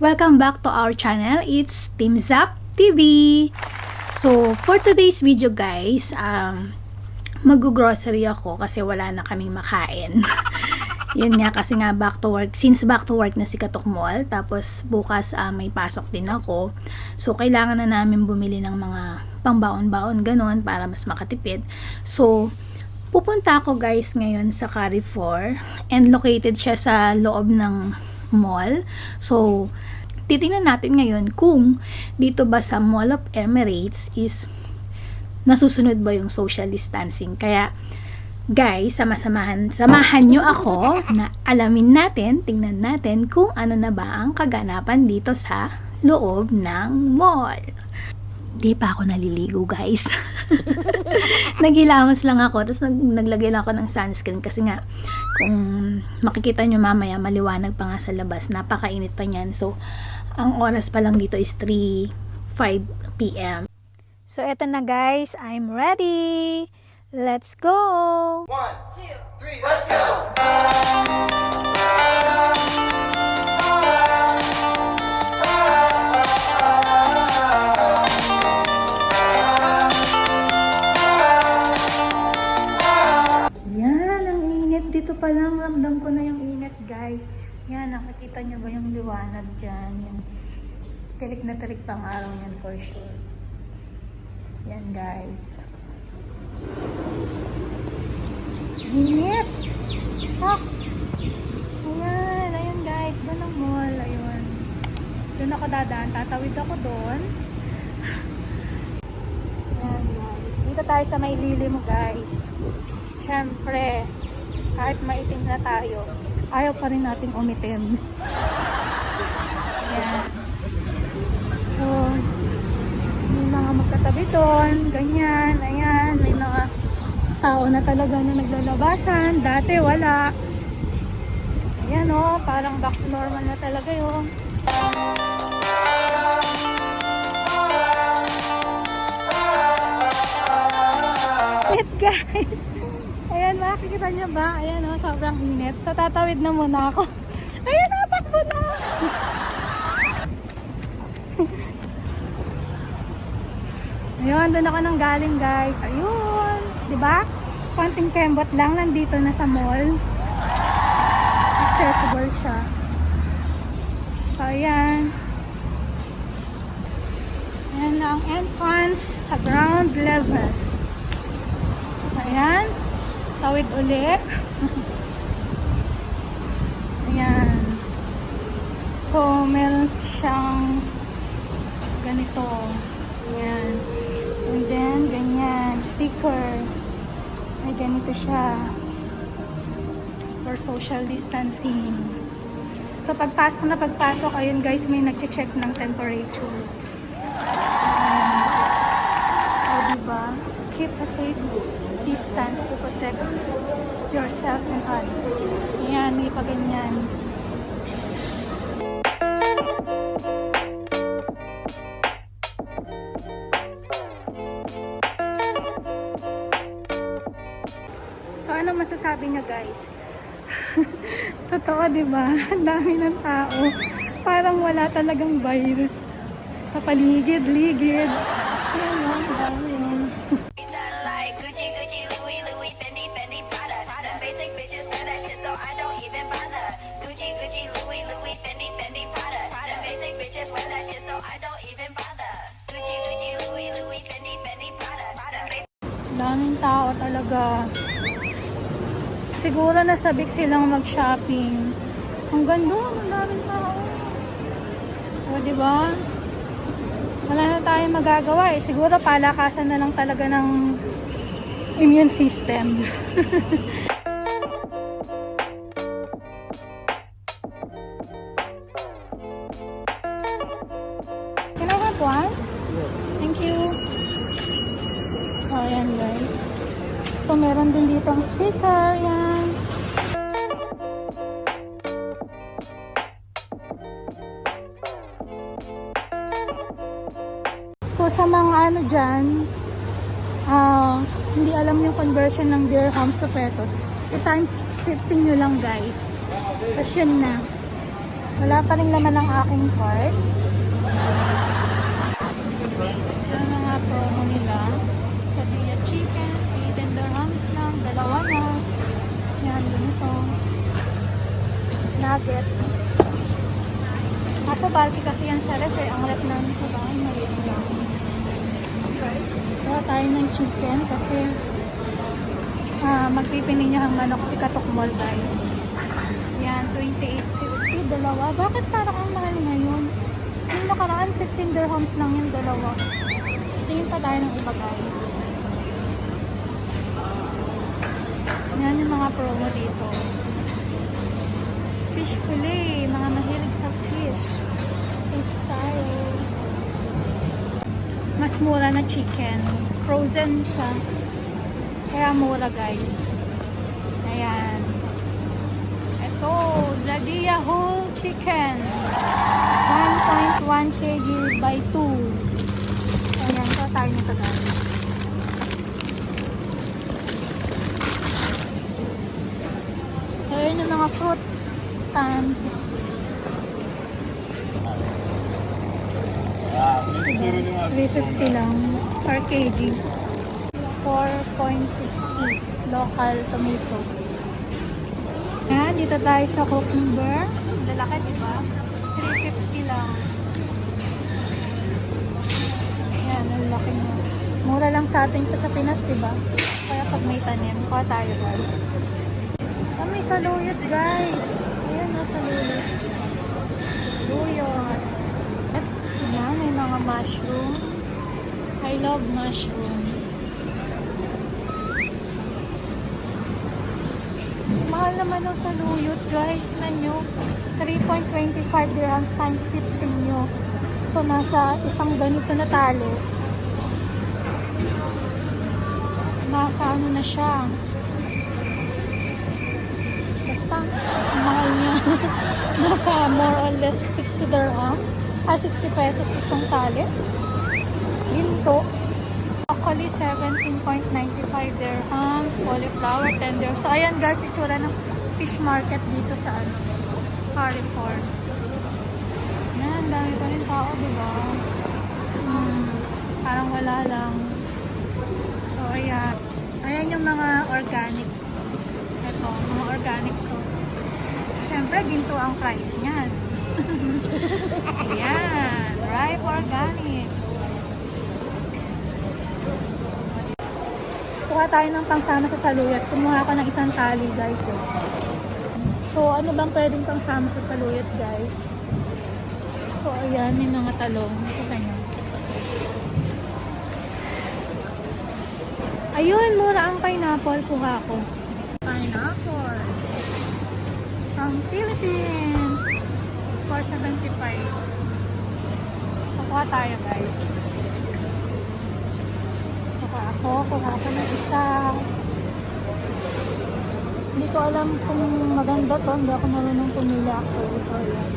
Welcome back to our channel. It's Team Zap TV. So, for today's video guys, mag-grocery ako kasi wala na kaming makain. Yun nga, kasi nga back to work. Since back to work na si Katok Mall, tapos bukas may pasok din ako. So, kailangan na namin bumili ng mga pangbaon-baon ganon para mas makatipid. So, pupunta ako guys ngayon sa Carrefour and located siya sa loob ng mall. So, titingnan natin ngayon kung dito ba sa Mall of Emirates is nasusunod ba yung social distancing. Kaya, guys, samahan nyo ako na alamin natin, tingnan natin kung ano na ba ang kaganapan dito sa loob ng mall. Di pa ako naliligo guys. Naghilamos lang ako, tapos naglagay lang ako ng sunscreen kasi nga kung makikita nyo mamaya maliwanag pa nga sa labas, napakainit pa niyan. So ang oras pa lang dito is 3:05 PM. So eto na guys, I'm ready. Let's go. 1, 2, 3, let's go. Dito pa lang ramdam ko na yung init guys. Yan, nakikita nyo ba yung liwanag dyan? Yung tirik na tirik pang araw yan for sure. Yan guys. Init! Shocks! Ayan guys. Doon ang mall. Ayun. Doon ako dadaan. Tatawid ako doon. Ayan guys. Dito tayo sa may lilim guys. Siyempre, kahit maitim na tayo, ayaw pa rin nating umitim. Ayan. So, may mga magkatabi doon, ganyan, ayan, may mga tao na talaga na naglalabasan. Dati wala. Ayan o, parang back to normal na talaga yun. Wait guys! Ayan, makikita nyo ba? Ayan o, sobrang init. So, tatawid na muna ako. Ayan, natakbo na! Ayun, doon ako nang galing guys. Ayun, diba? Konting kembot lang, nandito na sa mall. Accessible siya. So, ayan. Ayan na ang entrance sa ground level. So, ayan. Tawid ulit. Ayan. So, meron siyang ganito. Ayan. And then, ganyan. Sticker. Ay, ganito siya. For social distancing. So, pagpasok, ayun guys, may nag-check ng temperature. Ayan. O, diba? Keep a safe distance to protect yourself and others. Ayan, may paganyan. So, ano masasabi niyo guys? Totoo, diba? Ang dami ng tao. Parang wala talagang virus sa paligid-ligid. Ayan, ang dami yun. Daming tao talaga. Siguro nasabik silang mag-shopping. Hanggang doon, ang daming tao. O, diba? Wala na tayong magagawa eh. Siguro palakasan na lang talaga ng immune system. Can I have one? Thank you. So, ayan guys. So, meron din dito ang sticker. Ayan. So, sa mga ano dyan, hindi alam yung conversion ng dirhams to pesos, i-times 15 nyo lang guys. Tapos yun na. Wala pa rin naman ang aking card. Yan ang nga promo nila. Saluyot chicken, 8 dirhams lang, dalawa na. Yan, ganito. Nuggets. Nasa bulky kasi yan sa ref eh. Ang ref namin sa bahay, maliit lang. Kaya tayo ng chicken kasi magpipininyahang manok si Katukmol guys. Yan, 28.50 dalawa. Bakit parang ang mahal ngayon? Yung nakaraan 15 dirhams lang yung dalawa. Tingin pa tayo ng iba guys. Yan yung mga promo dito. Fish fillet, mga mahilig sa fish. Fish style. Mas mura na chicken. Frozen siya. Kaya mura guys. Ayan. Ito, Zadia whole chicken. 1.1 kg by 2. Ayan, so tayo nito guys. Ayan yung mga fruits stand. 350 lang per kg. 4.60 local tomato. Ayan, dito tayo sa cucumber. Lalaki, diba? 350 lang. Ayan, ang laki mo. Mura lang sa atin ito sa Pinas, diba? Kaya pag may tanim, kuha tayo guys. Kami saluyot guys. Ayan na saluyot. Saluyot. At ayan, may mga mushroom. I love mushrooms. Mahal naman ang saluyot guys. Tignan nyo. 3.25 dirhams times 15 nyo. So nasa isang ganito na tali. Nasa ano na siya. Basta mahal niya. Nasa more or less 60 dirham. 60 pesos isang tali. Ginto. Broccoli 17.95 dirhams. Cauliflower 10 dirhams. So ayan guys, itsura ng fish market dito sa Carrefour. Yan, dami pa rin tao, diba? Parang wala lang. So ayan. Ayan yung mga organic. Ito, mga organic to. Siyempre, ginto ang price niyan. Ayan, ripe organic. Kuha tayo ng pangsama sa saluyot. Kumuha ko ng isang tali guys. So ano bang pwedeng pangsama sa saluyot guys? So ayan, may mga talong. Ito nyo. Ayun, mura ang pineapple. Kuha ko. Pineapple. From Philippines. 4.75. So kuha tayo guys. Kuha ko ng isa. Hindi ko alam kung maganda to. Hindi ako marunong pumili actually. So, yan.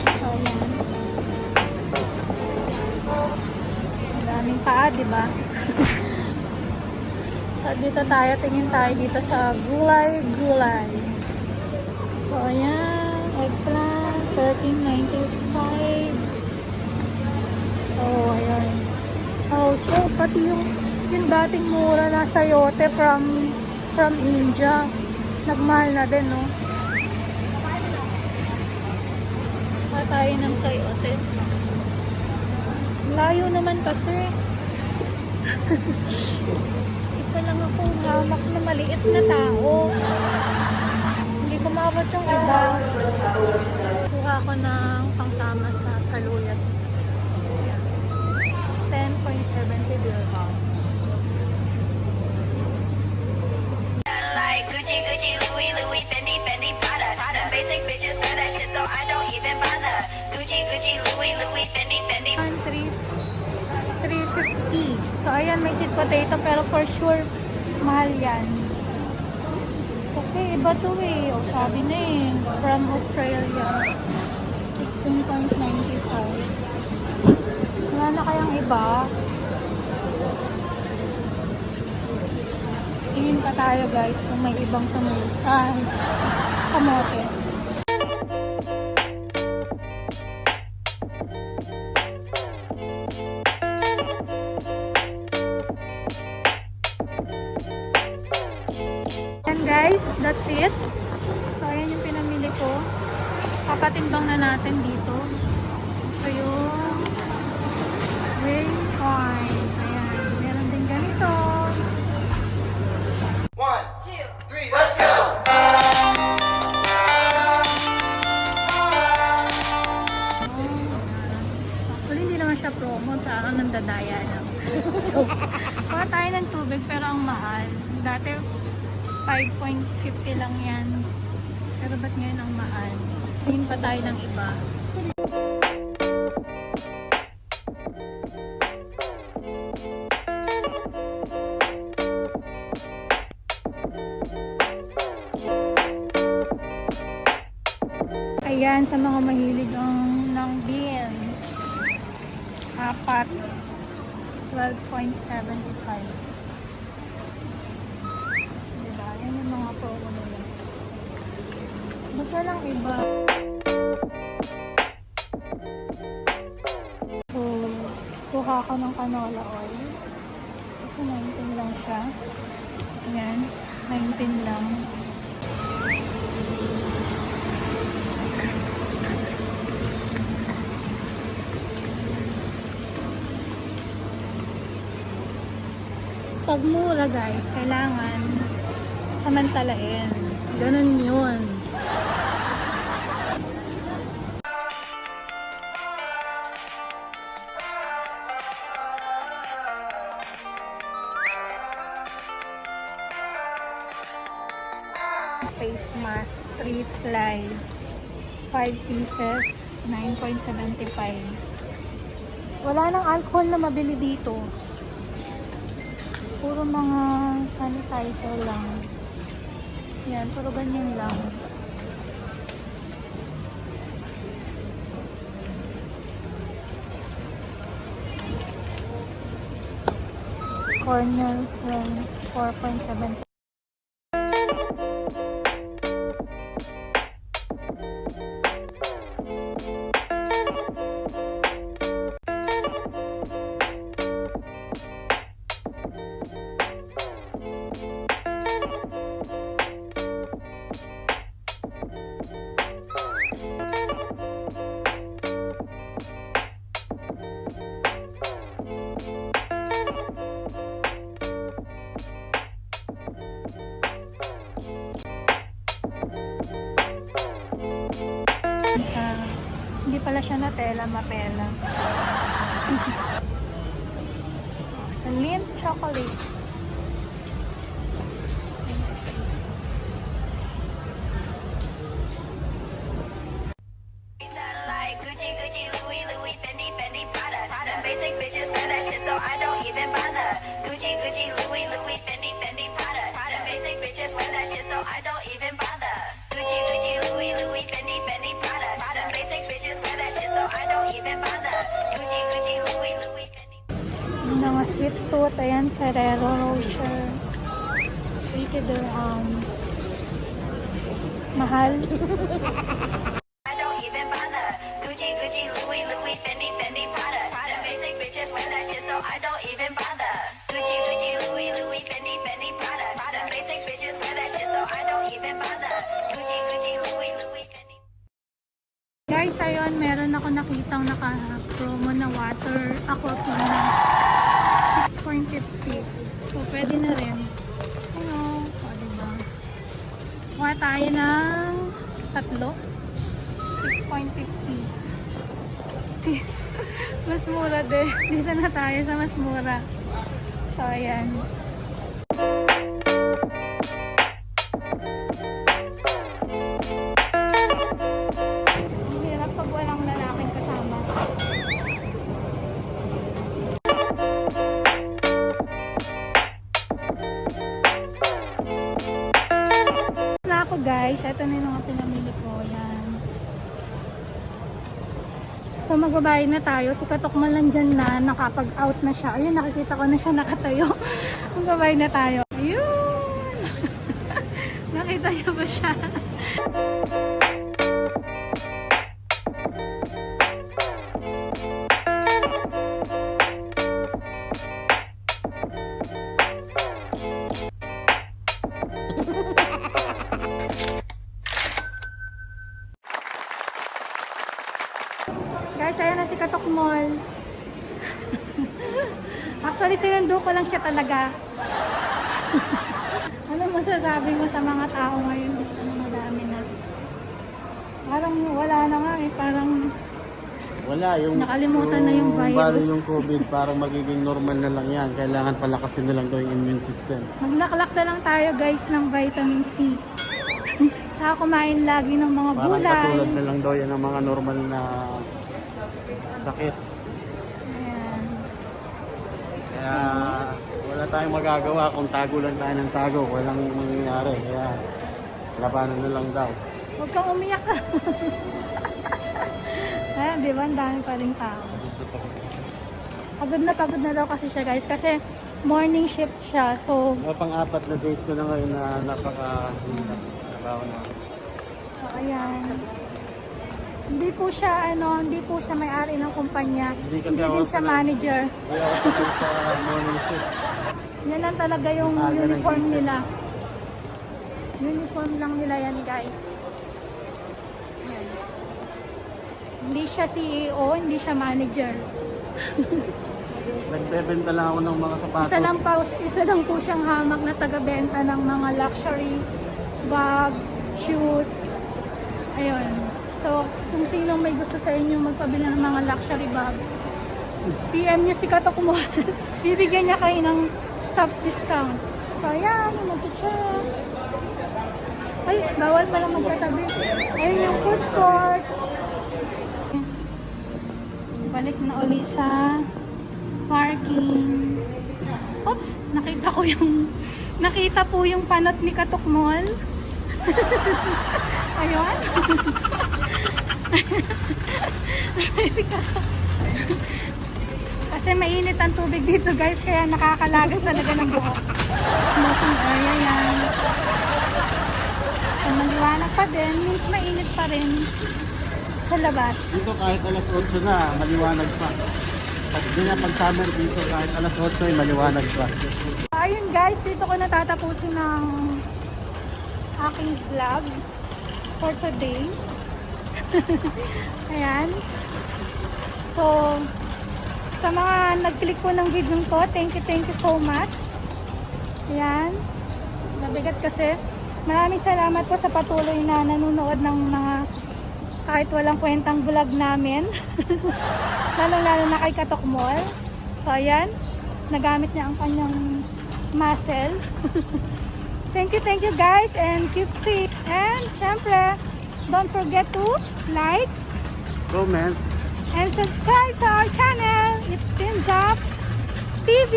So, yan. Ang daming paa, diba? So, dito tayo. Tingin tayo dito sa gulay. So, ayan. Eggplant, 13.95. Oh, ayan. Chow, pati yung dating mura na sayote from India. Nagmahal na din, no? Pa tayo ng sayote. Layo naman kasi. Isa lang akong hamak na maliit na tao. Kumabot yung iba. Kuha ko ng pangsama sa saluyot. 10.70 dirhams. Like Gucci, Louis, Fendi, Prada. The basic bitches wear that shit, so I don't even bother. Gucci, Louis, Fendi. 350. So ayan, may sweet potato pero for sure mahal yan. Kasi iba to eh. O sabi na eh. From Australia. 16.95. Wala na kayang iba. Tingin pa tayo guys kung may ibang kamote. And guys, that's it. So ayan yung pinamili ko. Papatimbang na natin dito. So yung waypoint. Ayan, meron din ganito. 1, 2, 3, let's go! Actually, hindi naman siya promo. Parang nandadaya lang. Kuha tayo ng tubig pero ang mahal. Dati 5.50 lang yan. Pero ba't ngayon ang mahal? Tingin pa tayo ng iba. Ayan, sa mga mahilig ng beans. 4. 12.75. Diba? Yan yung mga promo nila. Ba't walang iba? So, kuha ko ng canola oil. Kasi 19 lang siya. Ayan, 19 lang. Pag mura guys, kailangan samantalain. Ganun yun. Face mask, 3 ply, 5 pieces, 9.75. Wala nang alcohol na mabili dito. Puro mga sanitizer lang. Yan, puro ganyan lang. Cornels, 4.7. Hindi pala siya na tela, mapela. Mint chocolate. Like Gucci, Gucci, Louis, Louis, Fendi, Fendi, Prada. Them basic bitches wear that shit, so I don't even bother. Gucci, Gucci, Louis, Louis, Fendi, Fendi, Prada. Them basic bitches wear that shit, so I don't even bother. Gucci, Gucci, Louis, Louis, Fendi, Fendi, Prada. Them basic bitches wear that shit, so I don't even bother. Gucci, Gucci, Louis, Louis, Fendi. Yung mga sweet tooth, ayan, Ferrero Rocher. 80 dirhams. Mahal. I don't even bother. Gucci, Gucci, Louis, Louis, Fendi, Fendi, Prada. Them basic bitches wear that shit, so I don't even bother. Gucci, Gucci, Louis, Louis, Fendi, Fendi, Prada. Them basic bitches wear that shit, so I don't even bother. Gucci, Gucci, Louis, Louis, Fendi. Guys, ayun, meron ako nakitang naka-promo na water aquafina. 6.50. So, pwede na rin. Ano? O, diba? Kuha tayo ng 3. 6.50. Mas mura din. Dito na tayo sa mas mura. So, ayan. Ang hirap pag walang lalaking kasama. Na ako guys. Ito na yung mga pinamili ko. Yan. So magbabayad na tayo. Si Katokman lang dyan na nakapag-out na siya. Ayun, nakikita ko na siya nakatayo. Magbabayad na tayo. Ayun! Nakita niyo ba siya? Guys, ayan na si Katok Mall. Actually, sinundo ko lang siya talaga. Ano masasabi mo sa mga tao ngayon? Ano madami na. Parang wala na nga eh. Parang Wala, yung nakalimutan na yung virus. Bali yung COVID, parang magiging normal na lang yan. Kailangan palakasin na lang daw yung immune system. maglaklak na lang tayo guys ng vitamin C. Tsaka kumain lagi ng mga Parang gulay. katulad na lang daw yan ng mga normal na sakit. Ayan. Kaya wala tayong magagawa kung tago lang tayo ng tago. Walang mangyayari. Kaya labanan na lang daw. Huwag kang umiyak. Ayan, di ba? Ang dami pa rin tao. Pagod na daw kasi siya guys. Kasi morning shift siya. So, Pang-apat na days ko na ngayon na napaka-hirap. Trabaho na. so ayan. Hindi po siya may-ari ng kumpanya. Hindi kasi Hindi ako din siya manager. Kaya ako tapos sa morning shift. Yan lang talaga yung Aga ng uniform gising. nila. Uniform lang nila yan guys. Yan. Hindi siya CEO, hindi siya manager. Nagbebenta lang ako ng mga sapatos. Isa lang po siyang hamak na taga-benta ng mga luxury bags, shoes. Ayun. So, kung sino may gusto sa inyo magpabili ng mga luxury bags, PM niyo si Katok mo. Bibigyan niya kayo ng staff discount. So, ayan, mag-chat. Ay, bawal pala magkatabi. Ayun yung food court. Balik na uli sa parking. Oops, nakita po yung panot ni Katok Mall. Ayun. Si Katok. Kasi mainit ang tubig dito guys, kaya nakakalagas talaga ng buhok. Smoking area yan. So, maliwanag pa din, means mainit pa rin sa labas. Dito kahit alas 8 na, maliwanag pa. Pag pag summer dito, kahit alas 8 ay maliwanag pa. Ayun guys, dito ko natatapusin ng aking vlog for today. Ayan. So, sa mga nag-click po ng video ko, thank you so much. Ayan. Nabigat kasi. Maraming salamat po sa patuloy na nanonood ng mga kahit walang kwentang vlog namin. Lalo na kay Katok Mall. So, ayan. Nagamit niya ang kanyang muscle. Thank you guys and keep safe. And syempre, don't forget to like, Comments. and subscribe to our channel. It's Teams Up TV.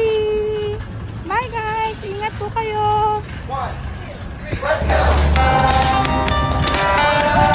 Bye guys. Ingat po kayo. 1, 2, 3, let's go!